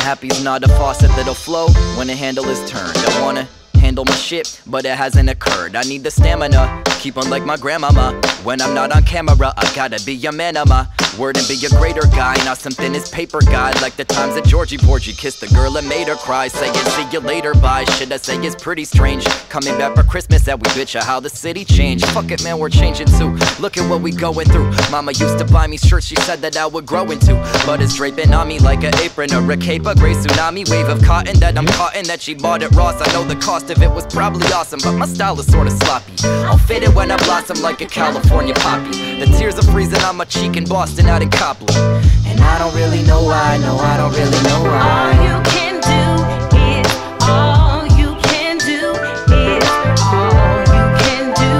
happy's not a faucet that'll flow when the handle is turned. I wanna handle my shit, but it hasn't occurred. I need the stamina, keep on like my grandmama. When I'm not on camera, I gotta be a man of my word and be a greater guy, not something this paper guy. Like the times that Georgie Porgy kissed the girl and made her cry, saying see you later bye. Shit I say is pretty strange, coming back for Christmas that we bitch at how the city changed. Fuck it man, we're changing too, look at what we going through. Mama used to buy me shirts she said that I would grow into, but it's draping on me like an apron or a cape. A gray tsunami wave of cotton that I'm caught in, that she bought at Ross. I know the cost of it was probably awesome, but my style is sorta sloppy. I'll fit it when I blossom like a California poppy. The tears are freezing on my cheek in Boston out in Copland, and I don't really know why, no I don't really know why. All you can do is, all you can do is, all you can do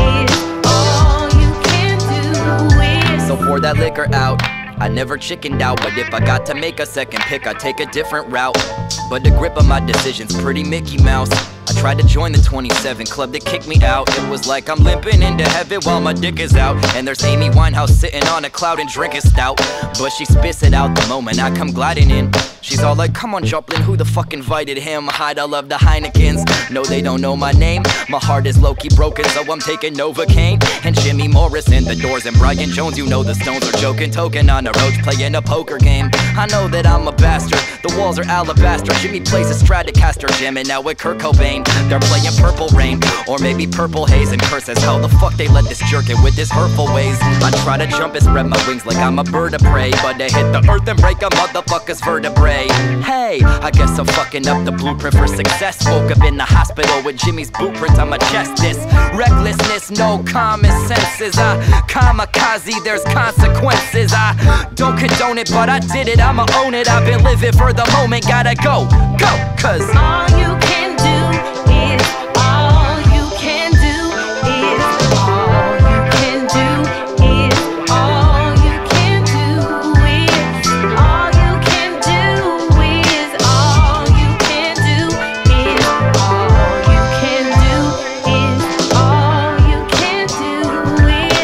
is, all you can do is. So pour that liquor out, I never chickened out, but if I got to make a second pick, I'd take a different route. But the grip of my decision's pretty Mickey Mouse. I tried to join the 27 club that kicked me out. It was like I'm limping into heaven while my dick is out. And there's Amy Winehouse sitting on a cloud and drinking stout, but she spits it out the moment I come gliding in. She's all like, come on Joplin, who the fuck invited him? Hide, I love the Heinekens. No, they don't know my name. My heart is low-key broken, so I'm taking Novocaine. And Jimmy Morrison, The Doors, and Brian Jones. You know the Stones are joking, token on the road, playing a poker game. I know that I'm a bastard, the walls are alabaster. Jimmy plays a Stratocaster, jamming out with Kurt Cobain. They're playing Purple Rain, or maybe Purple Haze, and curses how the fuck they let this jerk in with his hurtful ways. I try to jump and spread my wings like I'm a bird of prey, but they hit the earth and break a motherfucker's vertebrae. Hey, I guess I'm fucking up the blueprint for success. Woke up in the hospital with Jimmy's boot print on my chest. This recklessness, no common senses. I kamikaze, there's consequences. I don't condone it, but I did it, I'ma own it. I've been living for the moment, gotta go, cause all you can do is, all you can do is, all you can do is, all you can do is, all you can do is, all you can do is, all you can do is, all you can do is.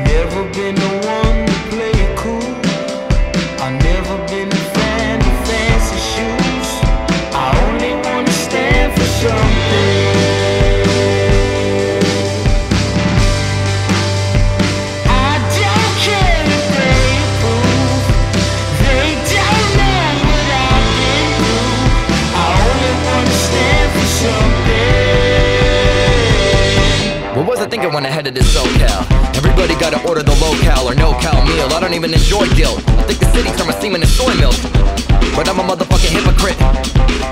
Never been the one to play it cool. I never been a fan of fancy shoes. I only wanna stand for something. I don't care if they approve. They don't know what I've been through. I only wanna stand for something. what was I thinking when I headed to SoCal? Everybody gotta order the local or no-cal meal. I don't even enjoy guilt. I think the city turned my semen into soy milk. But I'm a motherfucking hypocrite,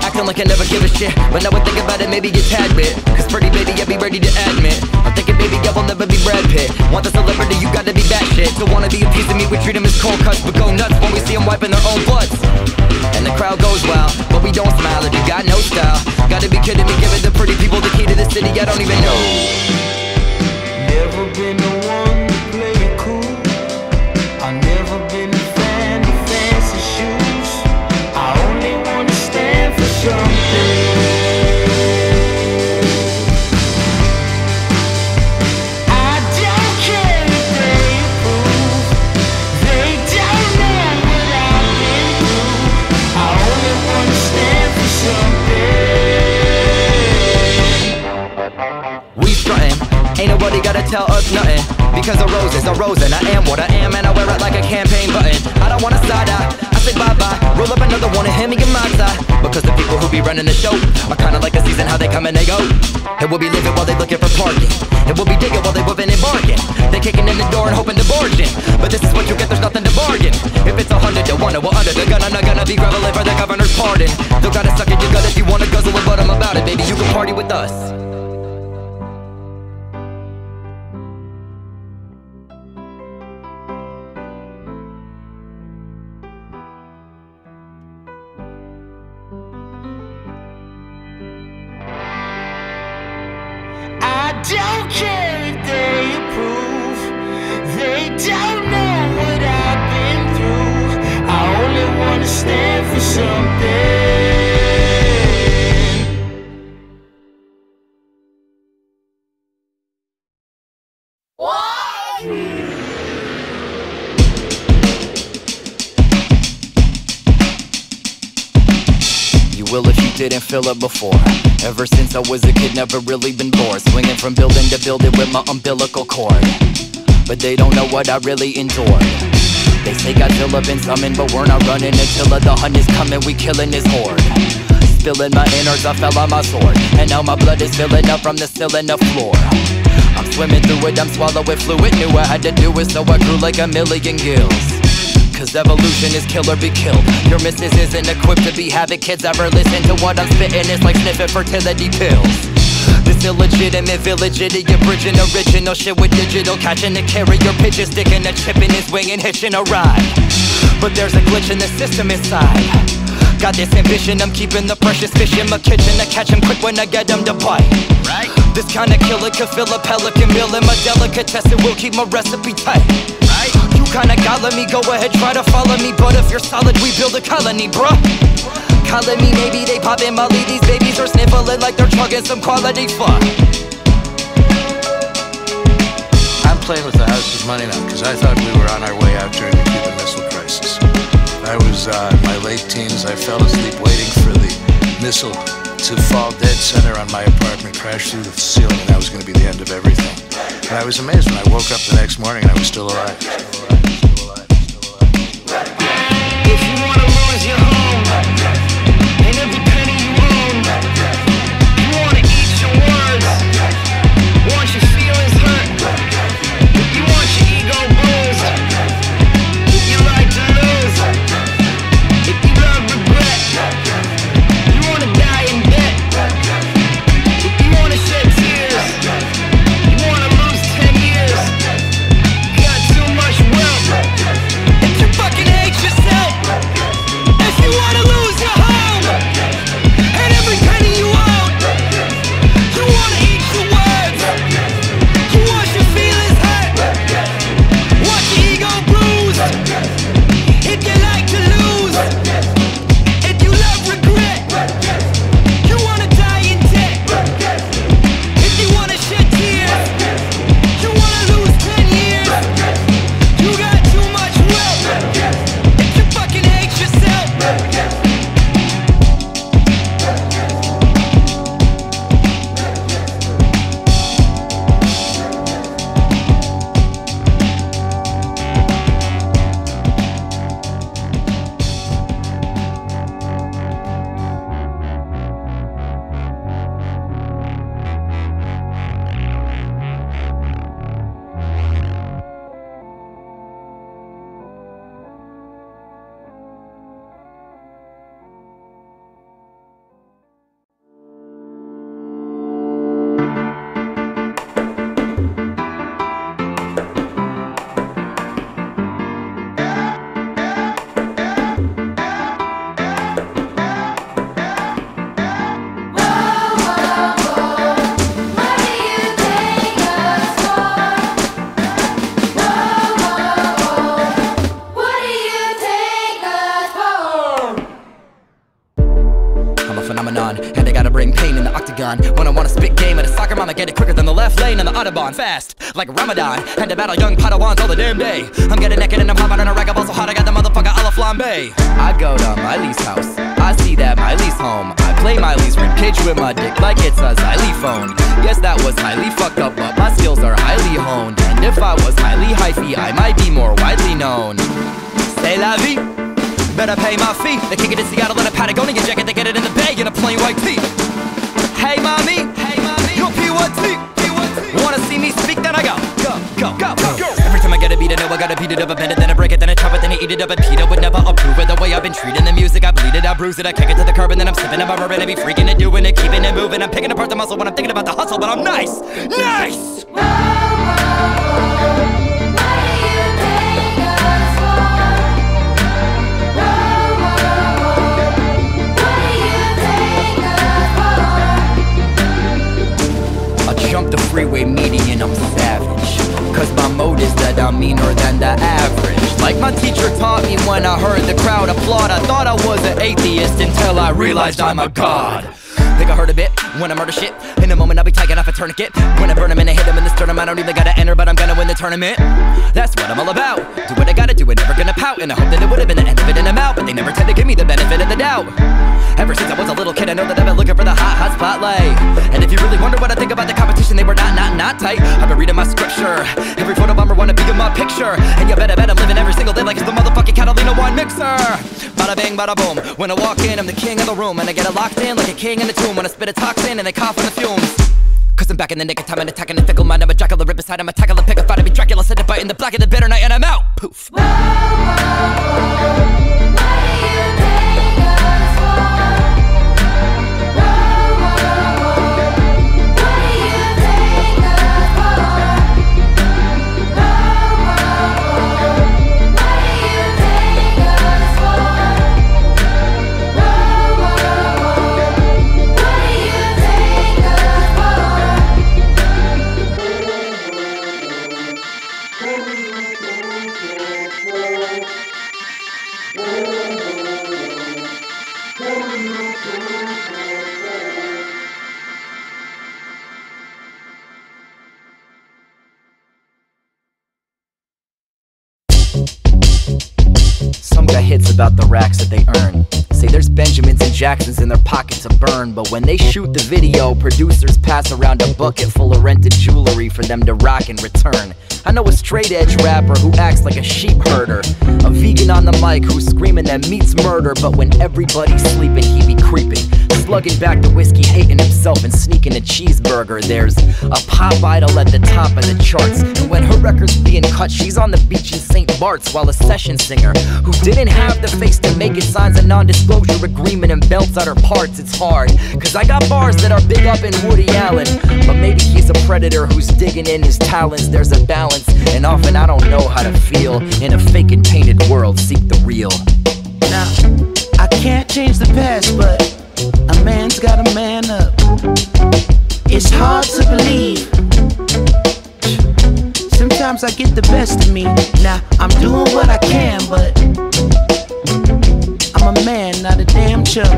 acting like I never give a shit. But now I think about it, maybe a tad bit. Cause pretty baby, I be ready to admit I'm thinking baby, I will never be Brad Pitt. Want the celebrity, you gotta be that shit. Don't wanna be a piece of me, we treat them as cold cuts, but go nuts when we see them wiping their own butts. And the crowd goes wild, but we don't smile if you got no style. Gotta be kidding me, giving the pretty people the key to the city, I don't even know. Never been the one to play it cool. I never been a fan of fancy shoes. I only wanna stand for something. I don't care if they approve. They don't know what I've been through. I only wanna stand for something. tell us nothing. Because a rose is a rose and I am what I am, and I wear it like a campaign button. I don't wanna side eye, I say bye-bye. Roll up another one and hand me a my side. Because the people who be running the show are kinda like the season, how they come and they go. And we'll be living while they looking for parking. And we'll be digging while they whipping and barking. They kicking in the door and hoping to barge in. But this is what you get, there's nothing to bargain. If it's 100 to 1 and we're under the gun, I'm not gonna be groveling for the governor's pardon. Don't gotta suck it, you gut if you wanna guzzle it, but I'm about it, baby, you can party with us. I don't care if they approve. They don't know what I've been through. I only wanna stand for something. You will if you didn't feel it before. Ever since I was a kid, never really been bored. Swinging from building to building with my umbilical cord. But they don't know what I really endured. They say Godzilla been summoned, but we're not running until the hunt is coming, we killing this horde. Spilling my innards, I fell on my sword. And now my blood is filling up from the ceiling to floor. I'm swimming through it, I'm swallowing fluid. Knew I had to do it, so I grew like a million gills. Cause evolution is kill or be killed. Your missus isn't equipped to be having kids. Ever listen to what I'm spitting? It's like sniffing fertility pills. This illegitimate village idiot bridging original shit with digital. Catching a carrier pigeon, sticking a chip in his wing and hitching a ride. But there's a glitch in the system inside. Got this ambition, I'm keeping the precious fish in my kitchen to catch him quick when I get him to bite. Right? This kind of killer could fill a pelican meal in my delicatessen, will keep my recipe tight. Right? You kinda got me, go ahead, try to follow me. But if you're solid, we build a colony, bruh. Calling me, maybe they poppin' Molly. These babies are sniffling like they're chugging some quality fuck. I'm playing with the house's money now, cause I thought we were on our way out during the Cuban Missile Crisis. I was in my late teens, I fell asleep waiting for the missile to fall dead center on my apartment, crash through the ceiling, and that was gonna be the end of everything. And I was amazed when I woke up the next morning and I was still alive. If you wanna lose your home and every penny you own, you wanna eat your words, want your feelings hurt, you want your ego bruised, if you like to lose, if you love regret, you wanna die in debt, if you wanna shed tears, you wanna lose 10 years, you got too much wealth, if you fucking hate yourself, if you wanna lose your home and every penny you own, you wanna eat your words, you want your feelings hurt, want your ego bruised, if you like to lose, if you love regret, you wanna die in debt, if you wanna shed tears, you wanna lose 10 years, you got too much wealth, if you fucking hate yourself. And they gotta bring pain in the octagon. When I wanna spit game at a soccer mom, I get it quicker than the left lane on the Autobahn. Fast, like Ramadan, and to battle young Padawans all the damn day. I'm getting naked and I'm hopping on a rag, I'm so hot I got the motherfucker a la flambe. I go to Miley's house, I see that Miley's home. I play Miley's ribcage with my dick like it's a xylophone. Yes, that was highly fucked up, but my skills are highly honed. And if I was highly hyphy, I might be more widely known. C'est la vie, better pay my fee. They kick it in Seattle in a Patagonia jacket, they get it in the Bay in a plain white tee. Hey mommy, you're P1T. Wanna see me speak, then I go. Every time I get a beat, I know I gotta beat it up, I bend it, then I break it, then I chop it, then I eat it up. And Peter would never approve of the way I've been treating the music. I bleed it, I bruise it, I kick it to the curb, and then I'm sipping on my bourbon. I be freaking and doing it, keeping it moving. I'm picking apart the muscle when I'm thinking about the hustle, but I'm nice. Jump the freeway median, I'm savage. Cause my mode is that I'm meaner than the average. Like my teacher taught me when I heard the crowd applaud. I thought I was an atheist until I realized I'm a god. Think I heard a bit when I murder shit. In a moment I'll be taking off a tourniquet. When I burn him and I hit him in the sternum, I don't even gotta enter, but I'm gonna win the tournament. That's what I'm all about. Do what I gotta do and never gonna pout. And I hope that it would've been the end of it and I'm out, but they never tend to give me the benefit of the doubt. Ever since I was a little kid, I know that I've been looking for the hot spotlight. And if you really wonder what I think about the competition, they were not tight. I've been reading my scripture. Every photo bomber wanna be in my picture. And you better bet I'm living every single day like it's the motherfucking Catalina wine mixer. Bada bing, bada boom. When I walk in, I'm the king of the room. And I get it locked in like a king in the tomb. When I spit a toxin and they cough on the fumes. Cause I'm back in the nick of time and attacking the fickle mind. I'm a jackal, the rip beside, I'm a tackle, the pick a fight. I be Dracula, send a bite in the black of the bitter night and I'm out. Poof. Some got hits about the racks that they earn. Say there's Benjamins and Jacksons in their pockets to burn. But when they shoot the video, producers pass around a bucket full of rented jewelry for them to rock in return. I know a straight edge rapper who acts like a sheep herder, a vegan on the mic who's screaming that meat's murder. But when everybody's sleeping, he be creeping, slugging back the whiskey, hating himself and sneaking a cheeseburger. There's a pop idol at the top of the charts, and when her record's being cut, she's on the beach in St. Bart's, while a session singer who didn't have the face to make it signs a non-disclosure agreement and belts out her parts. It's hard, cause I got bars that are big up in Woody Allen, but maybe he's a predator who's digging in his talents. There's a balance, and often I don't know how to feel in a fake and painted world. Seek the real. Now, I can't change the past, but a man's gotta man up. It's hard to believe. Sometimes I get the best of me. Now, I'm doing what I can, but I'm a man, not a damn chump.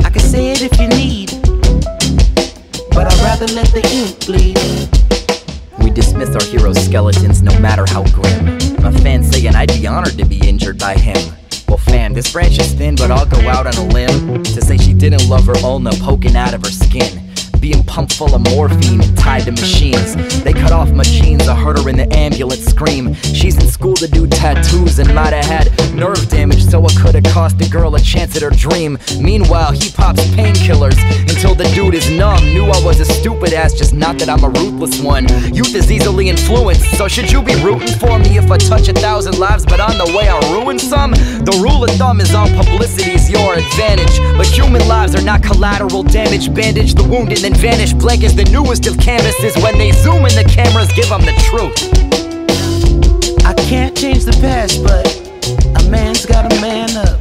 I can say it if you need, but I'd rather let the ink bleed. We dismiss our hero's skeletons no matter how grim. A fan saying I'd be honored to be injured by him. Well fam, this branch is thin, but I'll go out on a limb to say she didn't love her ulna poking out of her skin. Being pumped full of morphine and tied to machines. They cut off my jeans, I heard her in the ambulance scream. She's in school to do tattoos and might have had nerve damage, so it could have cost the girl a chance at her dream. Meanwhile, he pops painkillers until the dude is numb. Knew I was a stupid ass, just not that I'm a ruthless one. Youth is easily influenced, so should you be rooting for me if I touch 1,000 lives, but on the way I'll ruin some? The rule of thumb is all publicity's your advantage, but human lives are not collateral damage. Bandage the wounded and vanish. Blank is the newest of canvases. When they zoom in, the cameras give them the truth. I can't change the past, but a man's gotta man up.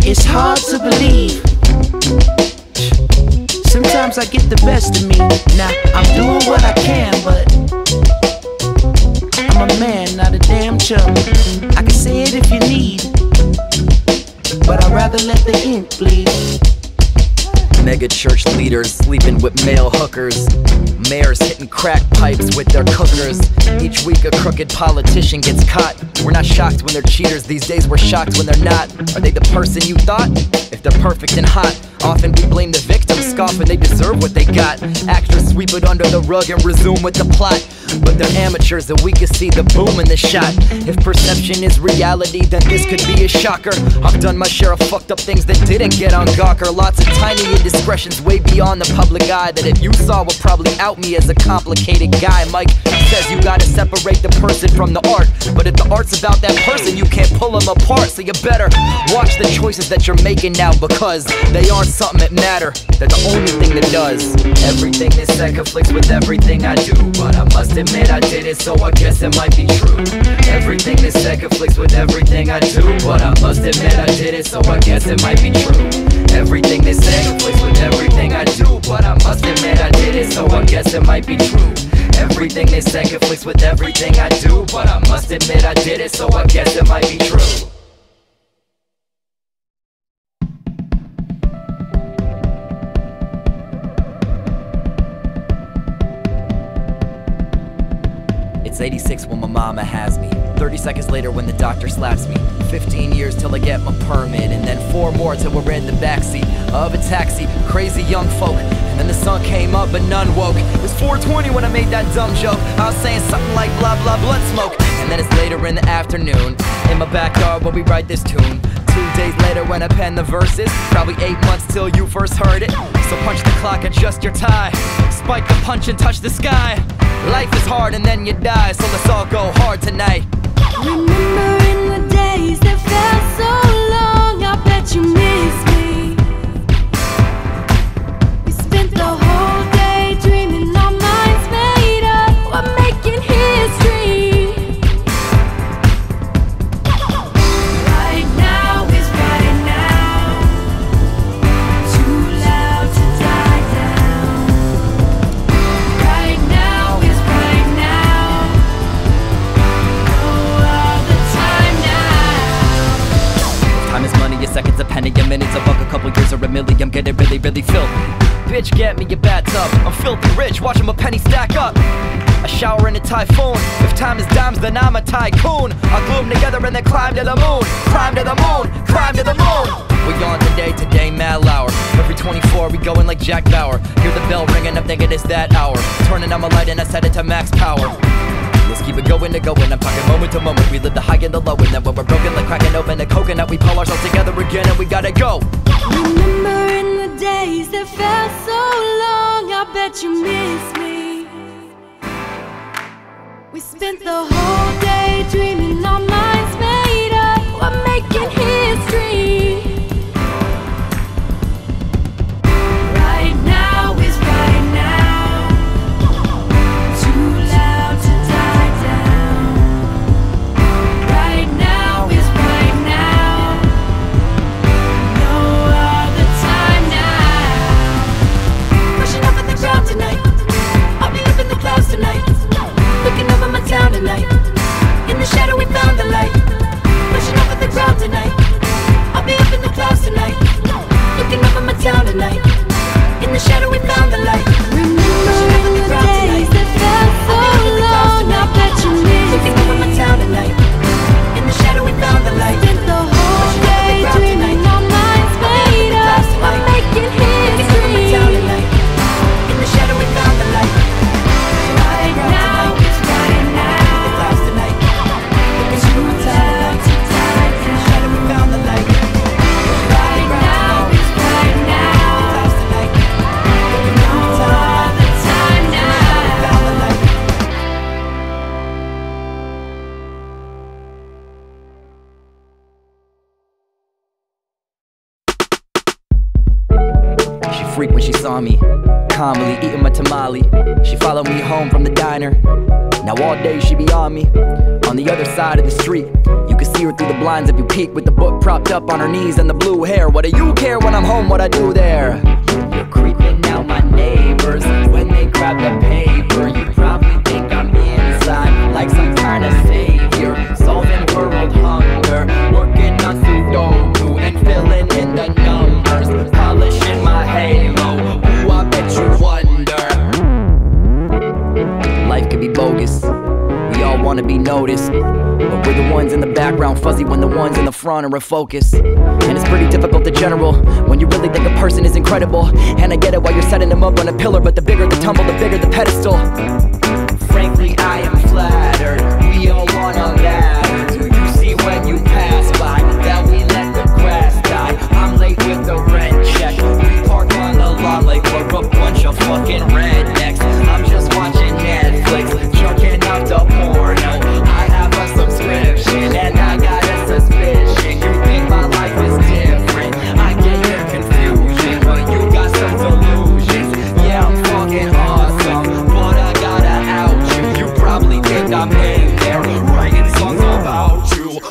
It's hard to believe. Sometimes I get the best of me. Now, I'm doing what I can, but I'm a man, not a damn chump. I can say it if you need, but I'd rather let the ink bleed. Mega church leaders sleeping with male hookers, mayors hitting crack pipes with their cookers. Each week a crooked politician gets caught. We're not shocked when they're cheaters, these days we're shocked when they're not. Are they the person you thought? If they're perfect and hot, Often we blame the victim, scoff and they deserve what they got. Actors sweep it under the rug and resume with the plot, but they're amateurs and we can see the boom in the shot. If perception is reality, then this could be a shocker. I've done my share of fucked up things that didn't get on Gawker. Lots of tiny indiscretions way beyond the public eye that if you saw would probably out me as a complicated guy. Mike says you gotta separate the person from the art, but if the art's about that person, you can't pull them apart. So you better watch the choices that you're making now, because they aren't something that matter, they're the only thing that does. Everything this set conflicts with everything I do, but I must admit I did it, so I guess it might be true. Everything this set conflicts with everything I do, but I must admit I did it, so I guess it might be true. Everything this set conflicts with everything I do, but I must admit I did it, so I guess it might be true. Everything they say conflicts with everything I do, but I must admit I did it, so I guess it might be true. It's 86 when my mama has me, 30 seconds later when the doctor slaps me, 15 years till I get my permit, and then 4 more till we're in the backseat of a taxi, crazy young folk. And then the sun came up but none woke. It was 4:20 when I made that dumb joke. I was saying something like blah blah blood smoke. And then it's later in the afternoon, in my backyard where we write this tune. 2 days later when I pen the verses, probably 8 months till you first heard it. So punch the clock, adjust your tie, spike the punch and touch the sky. Life is hard and then you die, so let's all go hard tonight. Remembering the days that felt so long, I bet you miss me. We spent the whole day dreaming, our minds made up, we're making history. Right now is right now, too loud to die down. Right now is right now, oh, all the time now. Time is money, a second's a penny, a minute's a buck, a couple years or a million. I'm getting really, really filthy. Bitch, get me a bathtub. I'm filthy rich, watching my penny stack up. A shower in a typhoon. If time is dimes, then I'm a tycoon. I glue them together and then climb to the moon. Climb to the moon, climb to the moon. We on today, mad hour. Every 24, we going like Jack Bauer. Hear the bell ringing, I'm thinking it's that hour. Turning on my light and I set it to max power. Let's keep it going and going, I'm talking moment to moment. We live the high and the low, and then when we're broken like cracking open a coconut, we pull ourselves together again and we gotta go. Remembering the days that felt so long, I bet you miss me. We spent the whole day dreaming, our minds made up, we're making history. Right now is right now, too loud to die down. Right now is right now, no other time now. Pushing up at the ground tonight, I'll be up in the clouds tonight, looking over my town tonight. In the shadow we found the light. Pushing up at the ground tonight, I'll be up in the clouds tonight, looking over my town tonight. In the shadow we found the light. Remembering the days that felt so long, I bet you miss me. Looking over my town tonight. In the shadow we found the light. Spent the whole day dreaming, our minds made up, we're making history. In the shadow we found the light. Right now is right now, too loud to die down. In the shadow we found the light. Right now is right now, no other time now. She freaked when she saw me, calmly eating my tamale. She followed me home from the diner. Now all day she be on me. On the other side of the street, you can see her through the blinds if you peek, with the book propped up on her knees and the blue hair. What do you care when I'm home, what I do there? You're creeping out my neighbors when they grab the paper. You probably think I'm inside like some kind of savior, solving world hunger, working on Sudoku and filling in the numbers, polishing my halo. Ooh, I bet you wonder. Life could be bogus, we all wanna be noticed, but we're the ones in the background sound fuzzy when the ones in the front are a focus. And it's pretty difficult to general when you really think a person is incredible. And I get it while you're setting them up on a pillar, but the bigger the tumble, the bigger the pedestal. Frankly, I am flattered. We all want a ladder. Do you see when you pass by that we let the grass die? I'm late with the rent check. We park on the lawn like we're a bunch of fucking rednecks. I'm just watching Netflix, jerking out the porno. I have a subscription and I got a suspicion. You think my life is different? I get your confusion, but you got some delusions. Yeah, I'm fucking awesome, but I gotta out you. You probably think I'm in there writing songs about you.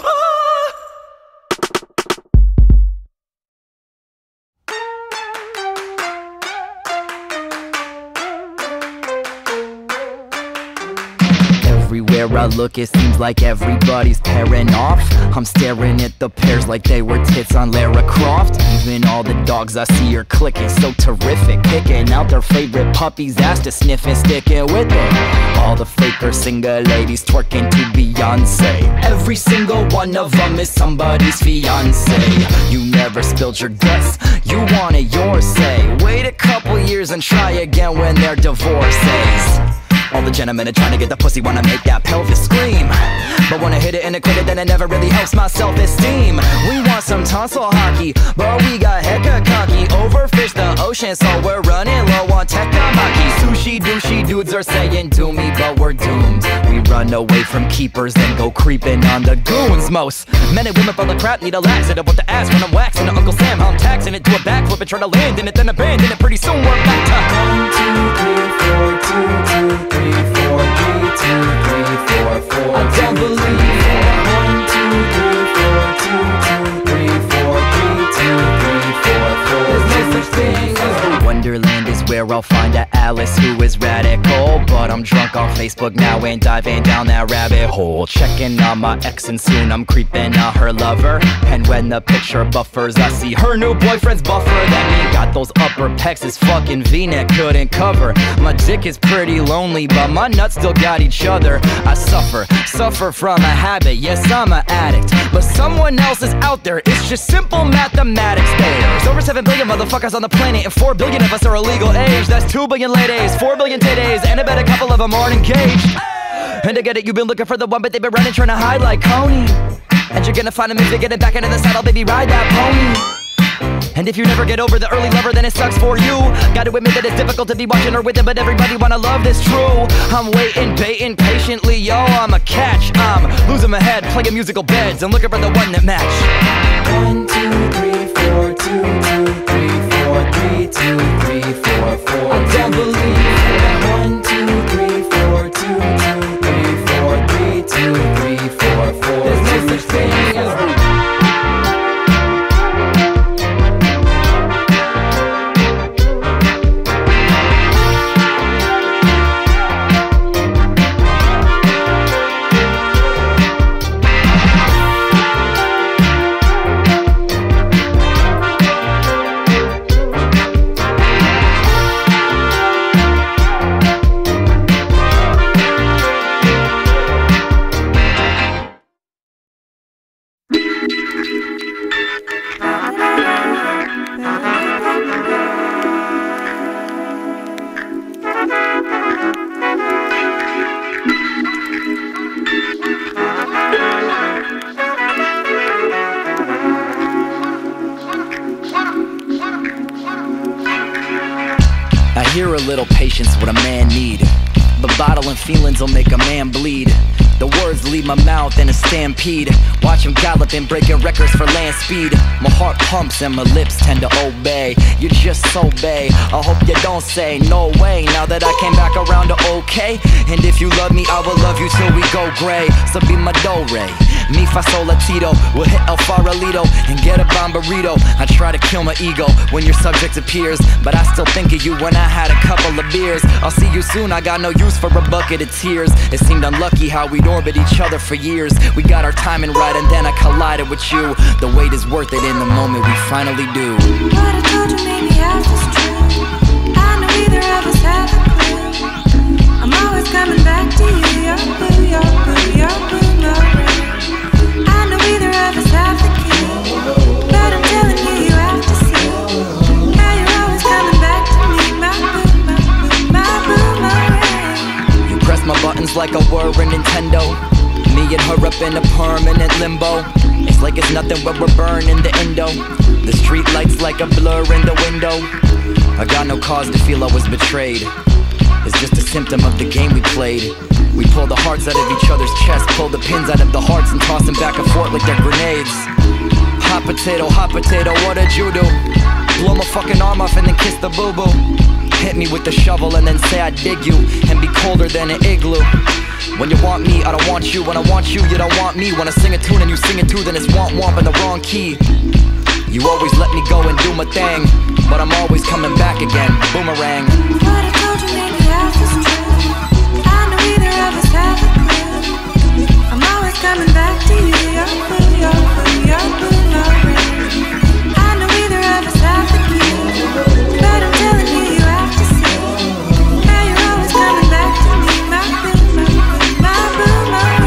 Everywhere I look, it seems like everybody's pairing off. I'm staring at the pairs like they were tits on Lara Croft. Even all the dogs I see are clicking, so terrific, picking out their favorite puppy's ass to sniff and sticking with it. All the faker single ladies twerking to Beyonce. Every single one of them is somebody's fiance. You never spilled your guts, you wanted your say. Wait a couple years and try again when they're divorcees. All the gentlemen are trying to get the pussy, wanna make that pelvis scream, but wanna hit it and quit it, then it never really helps my self-esteem. We want some tonsil hockey, but we got hecka cocky. Overfish the ocean, so we're running low on tekkamachi. Sushi douchey dudes are saying do me, but we're doomed. We run away from keepers, then go creeping on the goons. Most men and women full of crap need a laxative with the ass when I'm waxing to Uncle Sam. How I'm taxing it to a backflip and try to land in it, then abandon it. Pretty soon we're back to 1, 2, 3, 4, 2, 2, 3, 4, 3, 2, 3, 4, 4. I don't believe it. 1, 2, 3, 4, 2, 2, 3, 4, 3, 2, 3, 4, 4. There's no such thing as Wonderland is where I'll find a Alice who is radical, but I'm drunk on Facebook now and diving down that rabbit hole. Checking on my ex and soon I'm creeping on her lover. And when the picture buffers, I see her new boyfriend's buffer. That mean got those upper pecs his fucking V-neck couldn't cover. My dick is pretty lonely, but my nuts still got each other. I suffer from a habit, yes I'm an addict, but someone else is out there, it's just simple mathematics. There's over 7 billion motherfuckers on the planet, and 4 billion of us are illegal age. That's 2 billion ladies, 4 billion titties, and I bet a couple of them aren't engaged. And I get it, you've been looking for the one, but they've been running trying to hide like Coney. And you're gonna find them if you're getting back into the saddle, baby, ride that pony. And if you never get over the early lover, then it sucks for you. Gotta admit that it's difficult to be watching her with it, but everybody wanna love this true. I'm waiting, baiting patiently, yo, I'm a catch. I'm losing my head, playing musical beds, and looking for the one that match. 1, 2, 3, 4, 2, 2, 3, 4, 3, 2, 3, 4, 4. I don't believe it. 1, 2, 3, 4, 2, 2, 3, 4, 3, 2, 3, 4, 4. There's no such thing as hear a little patience what a man need, but bottling feelings will make a man bleed. The words leave my mouth in a stampede. Watch him galloping, breaking records for land speed. My heart pumps and my lips tend to obey. You're just so bae, I hope you don't say no way now that I came back around to okay. And if you love me, I will love you till we go gray. So be my do-re, mi fa sol la tito. We'll hit El Farolito and get a bomberito. I try to kill my ego when your subject appears, but I still think of you when I had a couple of beers. I'll see you soon, I got no use for a bucket of tears. It seemed unlucky how we'd orbit each other for years. We got our timing right and then I collided with you. The wait is worth it in the moment we finally do. What I told you made me half as true. I know either of us have a clue. I'm always coming back to you, your boo, your boo, your boo, your boo. I know either Nintendo. Me and her up in a permanent limbo. It's like it's nothing but we're burning the endo. The street lights like a blur in the window. I got no cause to feel I was betrayed. It's just a symptom of the game we played. We pull the hearts out of each other's chests, pull the pins out of the hearts and toss them back and forth like they're grenades. Hot potato, what did you do? Blow my fucking arm off and then kiss the boo-boo. Hit me with the shovel and then say I dig you, and be colder than an igloo. When you want me, I don't want you. When I want you, you don't want me. When I sing a tune and you sing it too, then it's want in the wrong key. You always let me go and do my thing, but I'm always coming back again. Boomerang. What I told you maybe half is true. I know either of us have a clue. I'm always coming back to you. Your boomerang. I know either of us have the key, but I'm telling you, you have to see. Now you're always coming back to me. My boomerang.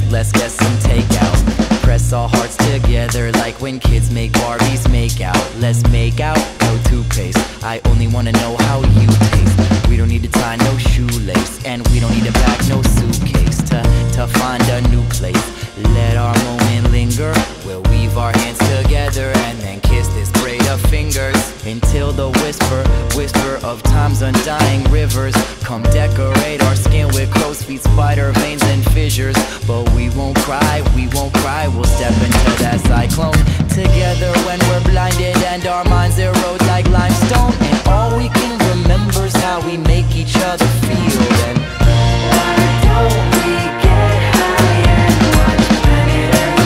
Let's get some takeout. Press our hearts together like when kids make Barbies make out. Let's make out, no toothpaste. I only wanna know how you taste. We don't need to tie no shoelace, and we don't need to pack no suitcase to find a new place. Let our moment linger. We'll weave our hands together and then kiss this braid of fingers until the whisper of time's undying rivers come decorate our skin with crow's feet, spider veins and fissures. But we won't cry, we'll step into that cyclone together when we're blinded and our minds erode like limestone. And all we can remember is how we make each other feel. And why don't we get high and watch planet Earth?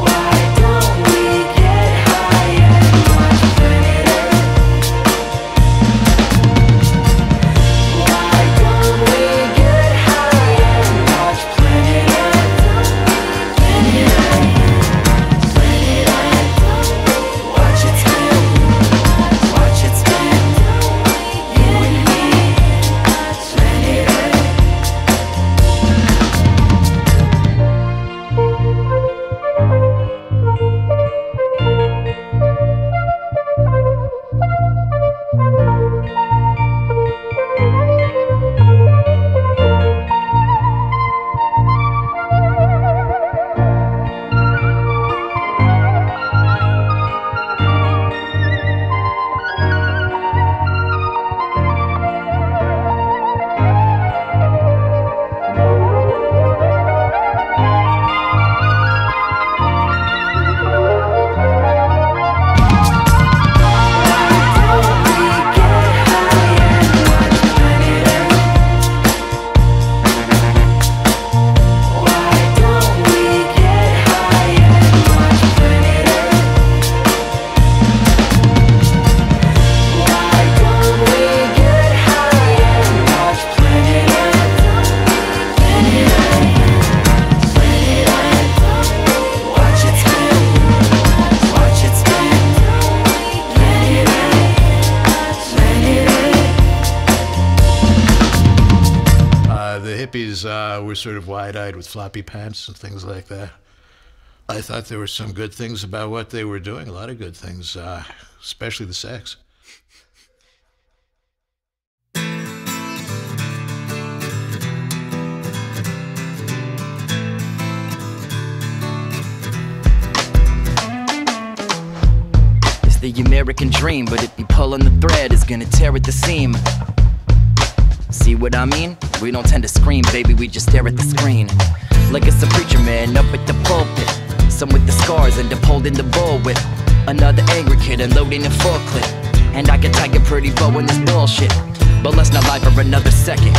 Why don't we get high and watch planet Earth? Why don't we get high and watch planet Earth? Planet Earth, planet Earth, watch it spin, watch it spin. You and me, planet Earth. Were sort of wide-eyed with floppy pants and things like that. I thought there were some good things about what they were doing, a lot of good things, especially the sex. American dream, but if you pull on the thread, it's gonna tear at the seam. See what I mean? We don't tend to scream, baby, we just stare at the screen. Like it's a preacher man up at the pulpit. Some with the scars end up holding the bullwhip. Another angry kid unloading a full clip. And I can tie a pretty bow in this bullshit, but let's not lie for another second.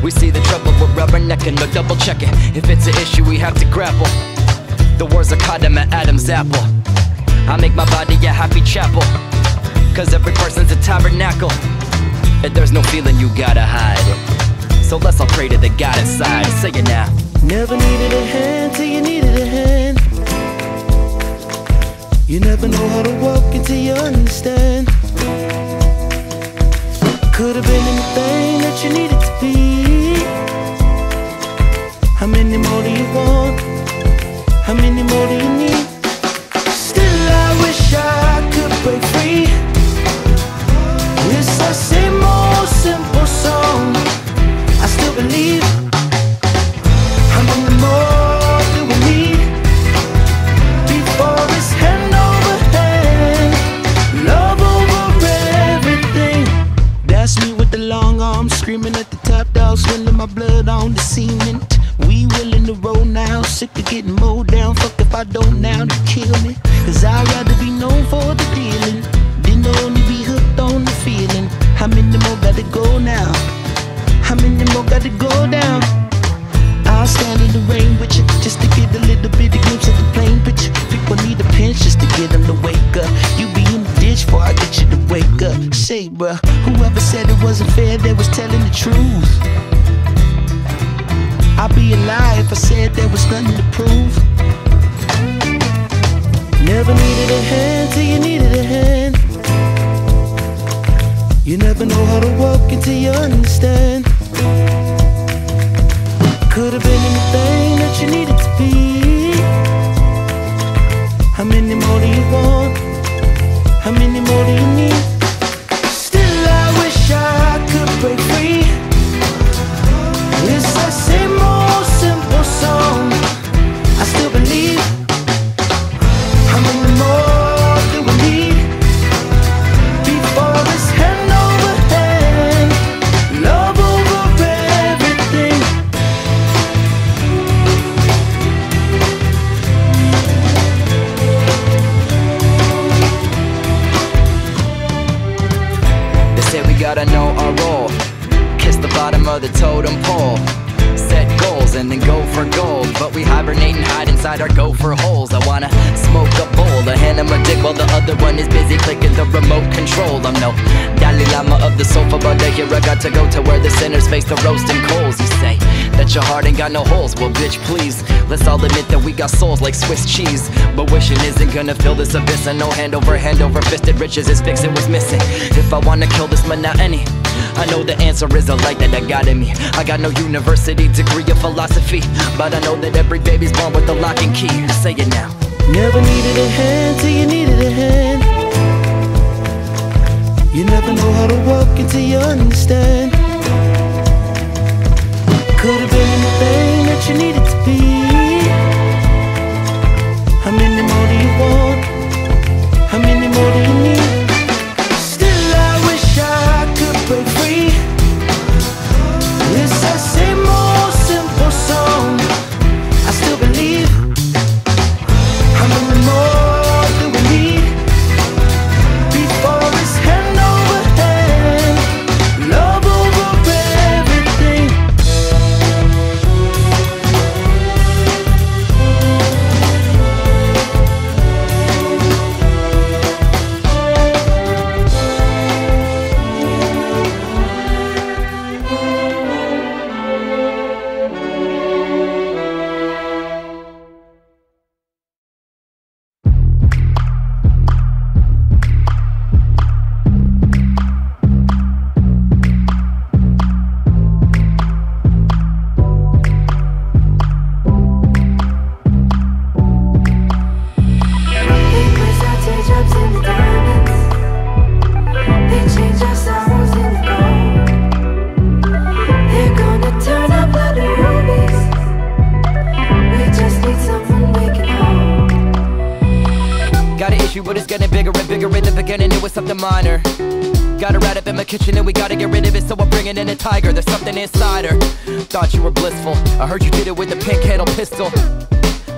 We see the trouble with rubbernecking or double checking. If it's an issue we have to grapple, the words are caught in my Adam's apple. I make my body a happy chapel, cause every person's a tabernacle. And there's no feeling you gotta hide, so let's all pray to the God inside. Say it now. Never needed a hand till you needed a hand. You never know how to walk until you understand. Could've been anything that you needed to be. How many more do you want? How many more do you need? Still I wish I could break free. It's the same old simple song. I still believe. How many more do we need before it's hand over hand, love over everything? That's me with the long arms, screaming at the top dog, spilling my blood on the cement. We willing to roll now, sick of getting mowed down. Fuck if I don't now, to kill me. Cause I'd rather be known for the dealing than only be hooked on the feeling. How many more gotta go now? How many more gotta go down? I'll stand in the rain with you, just to get a little bit of glimpse of the plain picture. People need a pinch just to get them to wake up. You be in the ditch before I get you to wake up. Say bruh, whoever said it wasn't fair, they was telling the truth. I'd be a lie if I said there was nothing to prove. Never needed a hand till you needed a hand. You never know how to walk until you understand. Could've been anything that you needed to be. How many more do you want? How many more do you need? Still I wish I could break free. It's that same old simple song. I still believe. How many more do we need before it's hand over hand, love over everything? They say we gotta know our role, kiss the bottom of the totem pole, set goals and then go for gold. But we hibernate and hide inside our gopher holes. I wanna smoke a bowl, a hand on my dick while the other one is busy clicking the remote control. I'm no Dalai Lama of the sofa, but here I got to go to where the sinners face the roasting coals. You say that your heart ain't got no holes, well bitch please, let's all admit that we got souls like Swiss cheese. But wishing isn't gonna fill this abyss, and no hand over fisted riches is fixing what's missing. If I wanna kill this monotony, I know the answer is a light that I got in me. I got no university degree of philosophy, but I know that every baby's born with a lock and key. Say it now. Never needed a hand till you needed a hand. You never know how to walk until you understand. Could've been anything that you needed to be. How many more do you want? How many more do you need? Still I wish I could break free. It's that same old simple song. I still believe. How many more do we need before it's hand over hand, love over everything? minor. Got her right up in my kitchen and we gotta get rid of it, so I'm bringing in a tiger. There's something inside her. Thought you were blissful. I heard you did it with a pink handle pistol.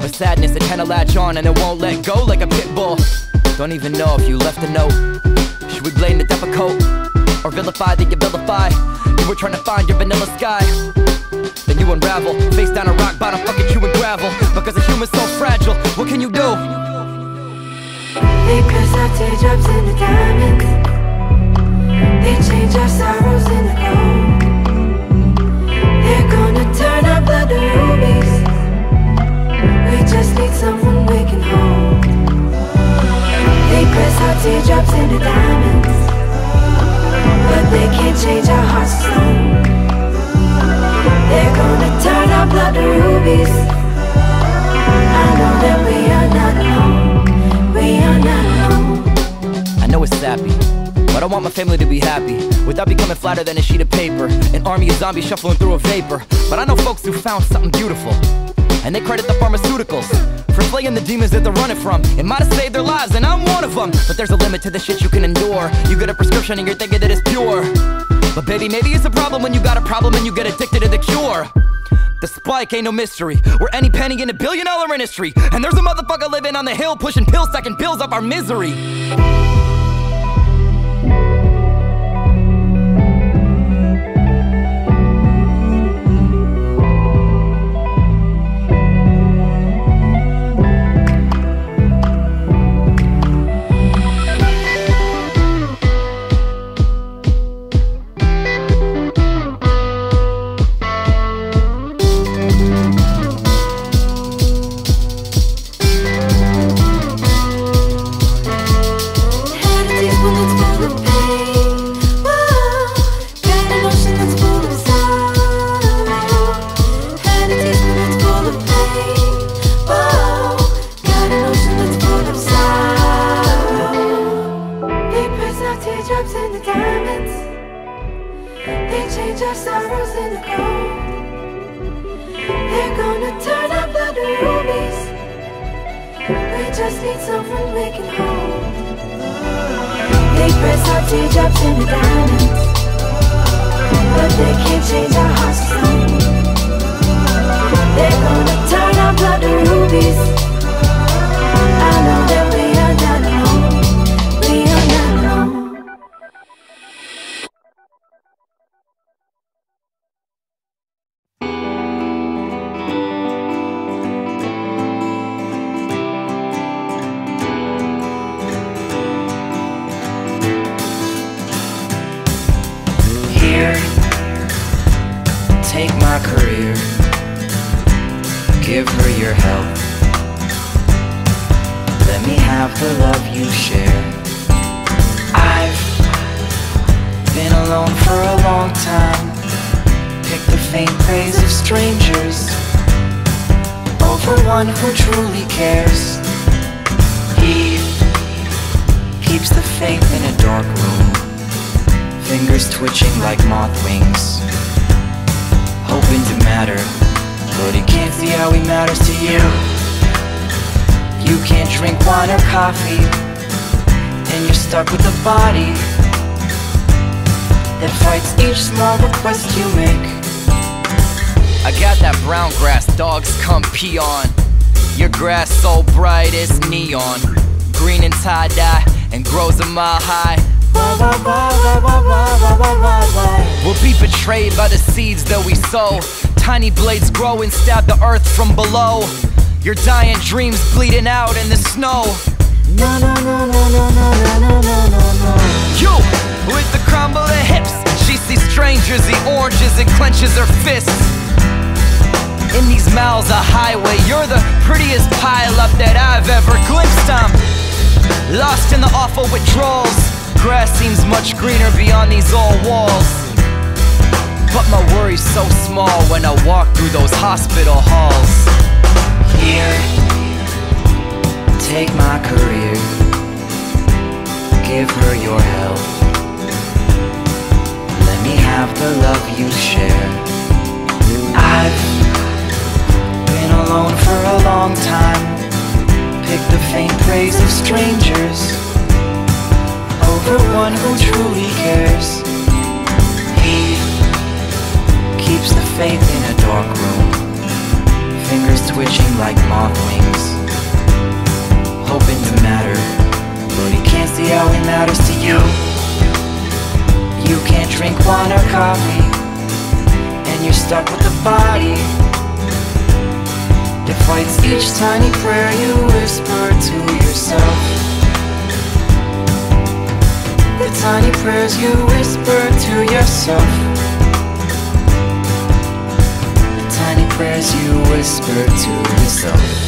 But sadness, it kinda latch on and it won't let go like a pit bull. Don't even know if you left a note. Should we blame the Depakote or vilify the you vilify? You were trying to find your vanilla sky, then you unravel, face down a rock bottom, fucking chewing gravel. Because a human's so fragile, what can you do? They press our teardrops into diamonds. They change our sorrows into gold. They're gonna turn our blood to rubies. We just need someone we can hold. They press our teardrops into diamonds, but they can't change our hearts to stone. They're gonna turn our blood to rubies. I know that we are not alone. We are not alone. I know it's sappy, but I want my family to be happy without becoming flatter than a sheet of paper. An army of zombies shuffling through a vapor. But I know folks who found something beautiful, and they credit the pharmaceuticals for slaying the demons that they're running from. It might have saved their lives, and I'm one of them. But there's a limit to the shit you can endure. You get a prescription and you're thinking that it's pure. But baby, maybe it's a problem when you got a problem and you get addicted to the cure. The spike ain't no mystery. We're any penny in $1 billion industry. And there's a motherfucker living on the hill pushing pills, stacking bills up our misery. Take my career, give her your help. Let me have the love you share. I've been alone for a long time. Pick the faint praise of strangers over one who truly cares. He keeps the faith in a dark room, fingers twitching like moth wings, hoping to matter, but he can't see how he matters to you. You can't drink wine or coffee, and you're stuck with a body that fights each small request you make. I got that brown grass dogs come pee on. Your grass so bright it's neon, green and tie-dye, and grows a mile high. We'll be betrayed by the seeds that we sow. Tiny blades grow and stab the earth from below. Your dying dreams bleeding out in the snow. No, no, no, no, no, no, no, no, no, no. You, with the crumble of hips, she sees strangers, he oranges and clenches her fists. In these miles of highway, you're the prettiest pile-up that I've ever glimpsed. I'm lost in the awful withdrawals. Grass seems much greener beyond these old walls, but my worry's so small when I walk through those hospital halls. Here, take my career, give her your help. Let me have the love you share. I've been alone for a long time. Pick the faint praise of strangers over for one who truly cares. He keeps the faith in a dark room, fingers twitching like moth wings, hoping to matter, but he can't see how it matters to you. You can't drink wine or coffee, and you're stuck with the body that fights each tiny prayer you whisper to yourself. The tiny prayers you whisper to yourself. The tiny prayers you whisper to yourself.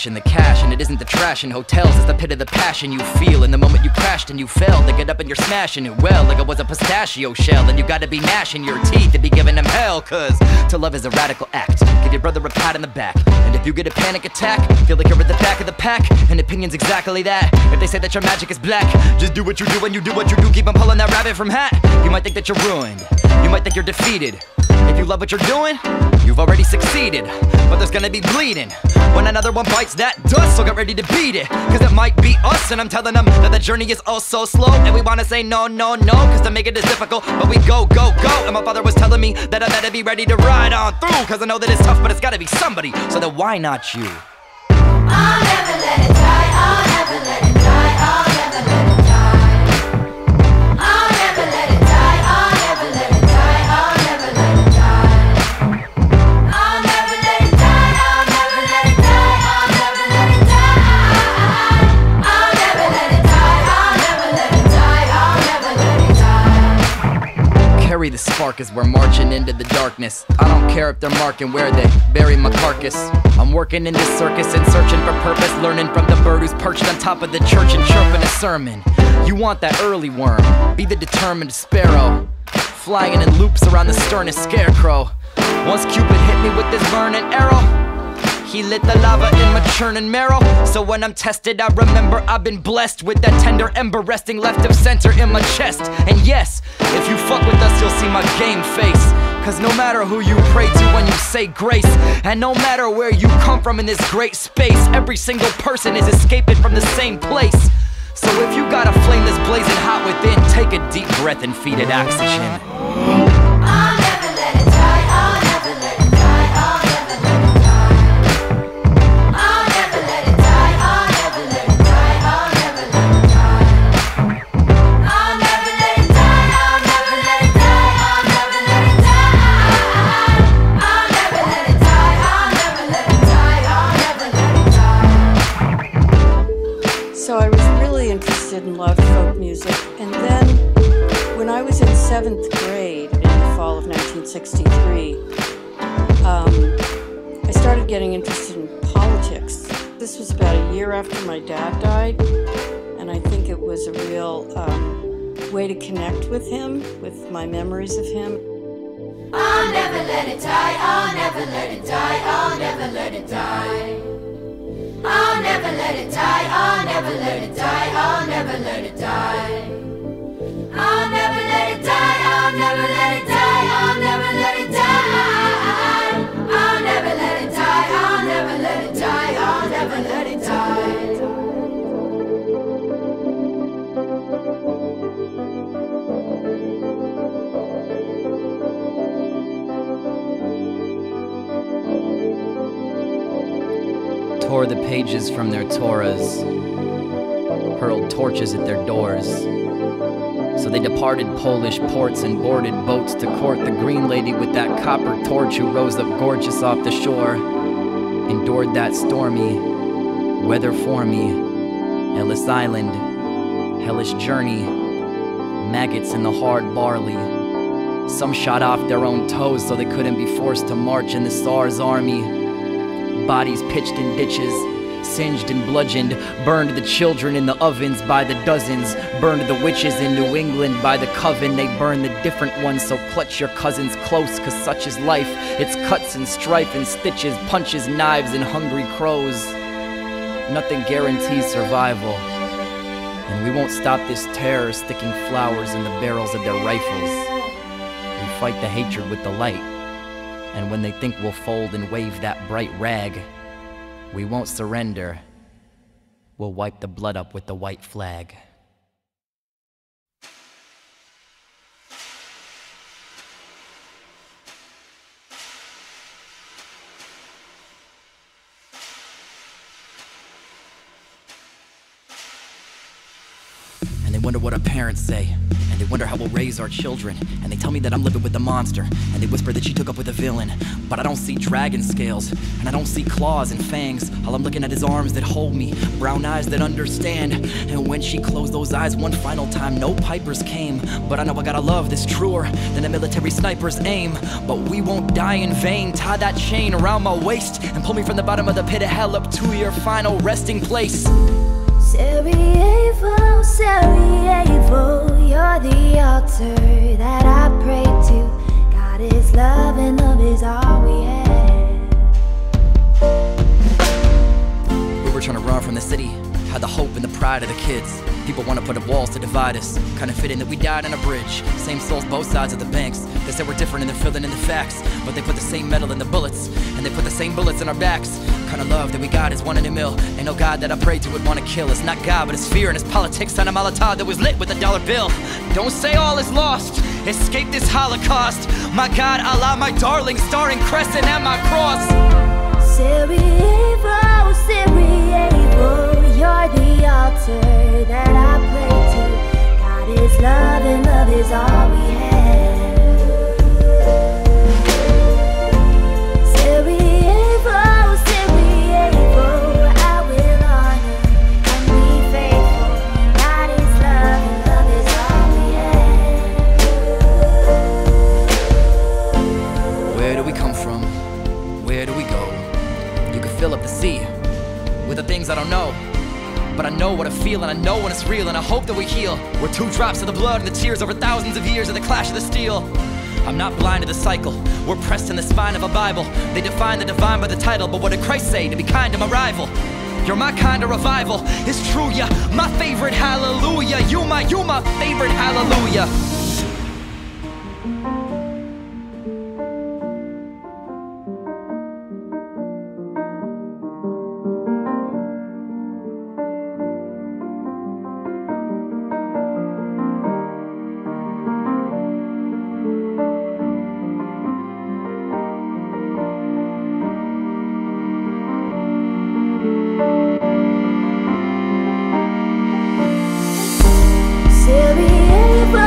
The cash, and it isn't the trash in hotels. It's the pit of the passion you feel in the moment you crashed and you fell. They get up and you're smashing it well, like it was a pistachio shell. And you gotta be gnashing your teeth to be giving them hell, cause to love is a radical act. Give your brother a pat in the back, and if you get a panic attack, feel like you're at the back of the pack. And opinion's exactly that. If they say that your magic is black, just do what you do and you do what you do. Keep on pulling that rabbit from hat. You might think that you're ruined, you might think you're defeated. If you love what you're doing, you've already succeeded. But there's gonna be bleeding when another one bites that dust, so get ready to beat it. Cause it might be us, and I'm telling them that the journey is oh so slow. And we wanna say no, no, no, cause to make it is difficult, but we go, go, go. And my father was telling me that I better be ready to ride on through, cause I know that it's tough, but it's gotta be somebody, so then why not you? I'll never let it die, I'll never let it die, I'll never let it die. I'll never let it die, I'll never let it die, I'll never let it die. I'll never let it die, I'll never let it die, I'll never let it die. I'll never let it die, I'll never let it die, I'll never let it die. Carry the spark as we're marching into the darkness. I don't care if they're marking where they bury my carcass. I'm working in this circus and searching for purpose, learning from the bird who's perched on top of the church and chirping a sermon. You want that early worm, be the determined sparrow, flying in loops around the sternest scarecrow. Once Cupid hit me with this burning arrow, he lit the lava in my churning marrow. So when I'm tested, I remember I've been blessed with that tender ember resting left of center in my chest. And yes, if you fuck with us, you'll see my game face. Cause no matter who you pray to when you say grace, and no matter where you come from in this great space, every single person is escaping from the same place. So if you got a flame that's blazing hot within, take a deep breath and feed it oxygen. I'll never let it die, I'll never let it die, I'll never let it die. I'll never let it die, I'll never let it die, I'll never let it die. I'll never let it die, I'll never let it die, I'll never let it die. I'll never let it die, I'll never let it die, I'll never let it die. So I was really interested in loud folk music, and then when I was in 7th grade in the fall of 1963, I started getting interested in politics. This was about a year after my dad died, and I think it was a real way to connect with him, with my memories of him. I'll never let it die, I'll never let it die, I'll never let it die. I'll never let it die, I'll never let it die, I'll never let it die. I'll never let it die, I'll never let it die, I'll never let it die. I'll never let it die, I'll never let it die, I'll never let it die. Tore the pages from their Torahs, hurled torches at their doors. So they departed Polish ports and boarded boats to court the green lady with that copper torch who rose up gorgeous off the shore. Endured that stormy weather for me, Ellis Island, hellish journey, maggots in the hard barley. Some shot off their own toes so they couldn't be forced to march in the Tsar's army. Bodies pitched in ditches, singed and bludgeoned, burned the children in the ovens by the dozens, burned the witches in New England by the coven. They burned the different ones, so clutch your cousins close, cause such is life. It's cuts and strife and stitches, punches, knives, and hungry crows. Nothing guarantees survival, and we won't stop this terror sticking flowers in the barrels of their rifles. We fight the hatred with the light, and when they think we'll fold and wave that bright rag, we won't surrender. We'll wipe the blood up with the white flag. And they wonder what our parents say, and they wonder how we'll raise our children. And they tell me that I'm living with the monster, and they whisper that she took up with a villain. But I don't see dragon scales, and I don't see claws and fangs. All I'm looking at is arms that hold me, brown eyes that understand. And when she closed those eyes one final time, no pipers came. But I know I gotta love this truer than a military sniper's aim. But we won't die in vain. Tie that chain around my waist and pull me from the bottom of the pit of hell up to your final resting place. Sarajevo, Sarajevo, you're the altar that I pray to. God is love and love is all we have. We were trying to run from the city, had the hope and the pride of the kids. People want to put up walls to divide us. Kinda fitting that we died on a bridge. Same souls both sides of the banks. They said we're different and they're filling in the facts, but they put the same metal in the bullets, and they put the same bullets in our backs. Kind of love that we got is one in a mil. Ain't no God that I pray to would want to kill. It's not God, but it's fear and it's politics on a Molotov that was lit with a dollar bill. Don't say all is lost. Escape this Holocaust. My God, Allah, my darling, starring crescent at my cross. Sarajevo, Sarajevo, you're the altar that I pray to. God is love and love is all we have. Sarajevo, Sarajevo, I will honor and be faithful. God is love and love is all we have. Where do we come from? Where do we go? You can fill up the sea with the things I don't know, but I know what I feel and I know when it's real, and I hope that we heal. We're 2 drops of the blood and the tears over thousands of years of the clash of the steel. I'm not blind to the cycle. We're pressed in the spine of a Bible. They define the divine by the title, but what did Christ say? To be kind to my rival. You're my kind of revival. It's true, yeah, my favorite hallelujah. You my favorite hallelujah. Sarajevo,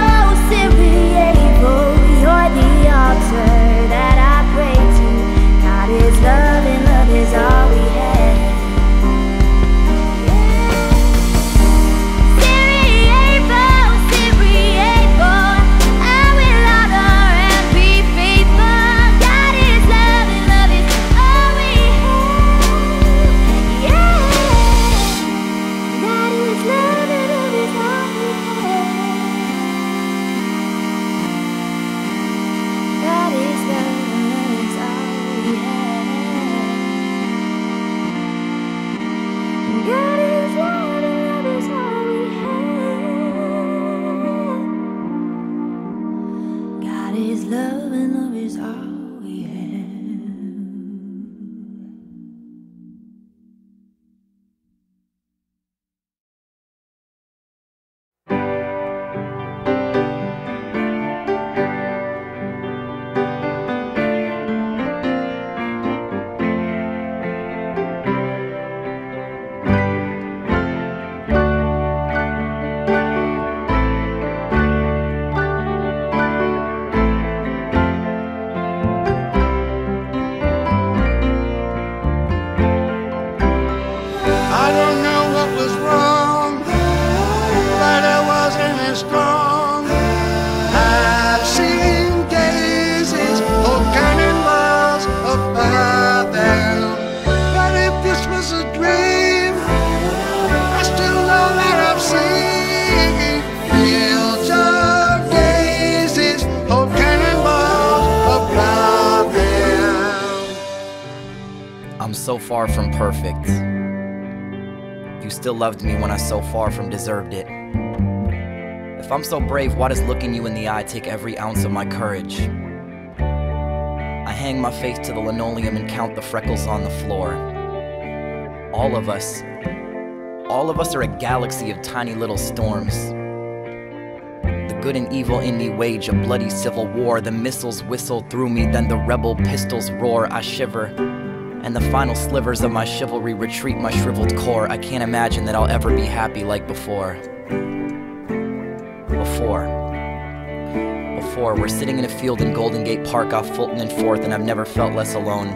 so far from perfect. You still loved me when I so far from deserved it. If I'm so brave, why does looking you in the eye take every ounce of my courage? I hang my face to the linoleum and count the freckles on the floor. All of us are a galaxy of tiny little storms. The good and evil in me wage a bloody civil war. The missiles whistle through me, then the rebel pistols roar. I shiver, and the final slivers of my chivalry retreat my shriveled core. I can't imagine that I'll ever be happy like before. Before, we're sitting in a field in Golden Gate Park off Fulton and 4th, and I've never felt less alone.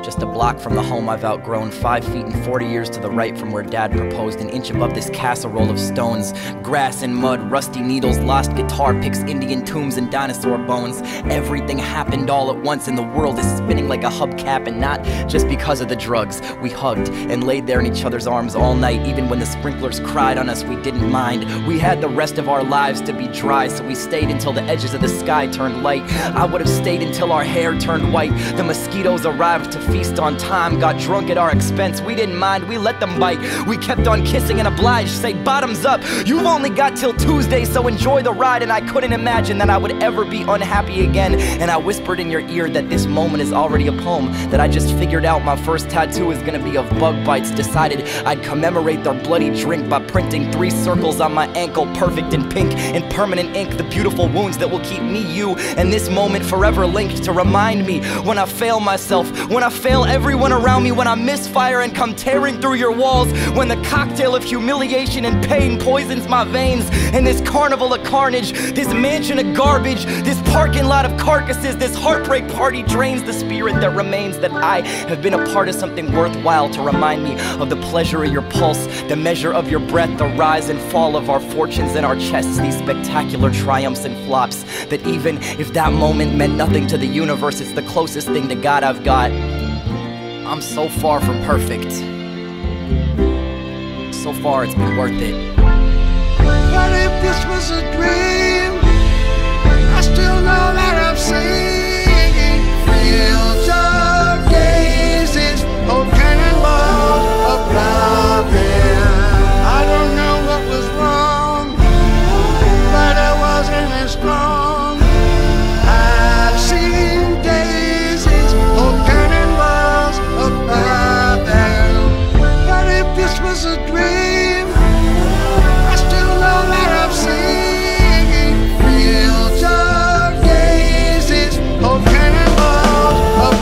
Just a block from the home I've outgrown, 5 feet and 40 years to the right from where Dad proposed, an inch above this casserole of stones. Grass and mud, rusty needles, lost guitar picks, Indian tombs and dinosaur bones. Everything happened all at once and the world is spinning like a hubcap, and not just because of the drugs. We hugged and laid there in each other's arms all night. Even when the sprinklers cried on us, we didn't mind. We had the rest of our lives to be dry, so we stayed until the edges of the sky turned light. I would have stayed until our hair turned white. The mosquitoes arrived to feast on time, got drunk at our expense. We didn't mind, we let them bite. We kept on kissing and obliged, say bottoms up. You've only got till Tuesday, so enjoy the ride. And I couldn't imagine that I would ever be unhappy again. And I whispered in your ear that this moment is already a poem, that I just figured out my first tattoo is gonna be of bug bites. Decided I'd commemorate their bloody drink by printing 3 circles on my ankle, perfect in pink, in permanent ink, the beautiful wounds that will keep me, you, and this moment forever linked, to remind me when I fail myself, when I fail everyone around me, when I misfire and come tearing through your walls, when the cocktail of humiliation and pain poisons my veins, and this carnival of carnage, this mansion of garbage, this parking lot of carcasses, this heartbreak party drains the spirit that remains, that I have been a part of something worthwhile, to remind me of the pleasure of your pulse, the measure of your breath, the rise and fall of our fortunes in our chests, these spectacular triumphs and flops, that even if that moment meant nothing to the universe, it's the closest thing to God I've got. I'm so far from perfect. So far it's been worth it. What if this was a dream? I still know that I'm singing fields of daisies, oh cannonballs of loving. I don't know what was wrong, but I wasn't as strong. I've seen daisies, oh cannonballs of loving. What if this was a dream? I still know that I'm singing fields of daisies, oh cannonballs of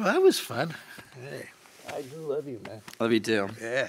Well, that was fun. Hey, I do love you, man. Love you too. Yeah.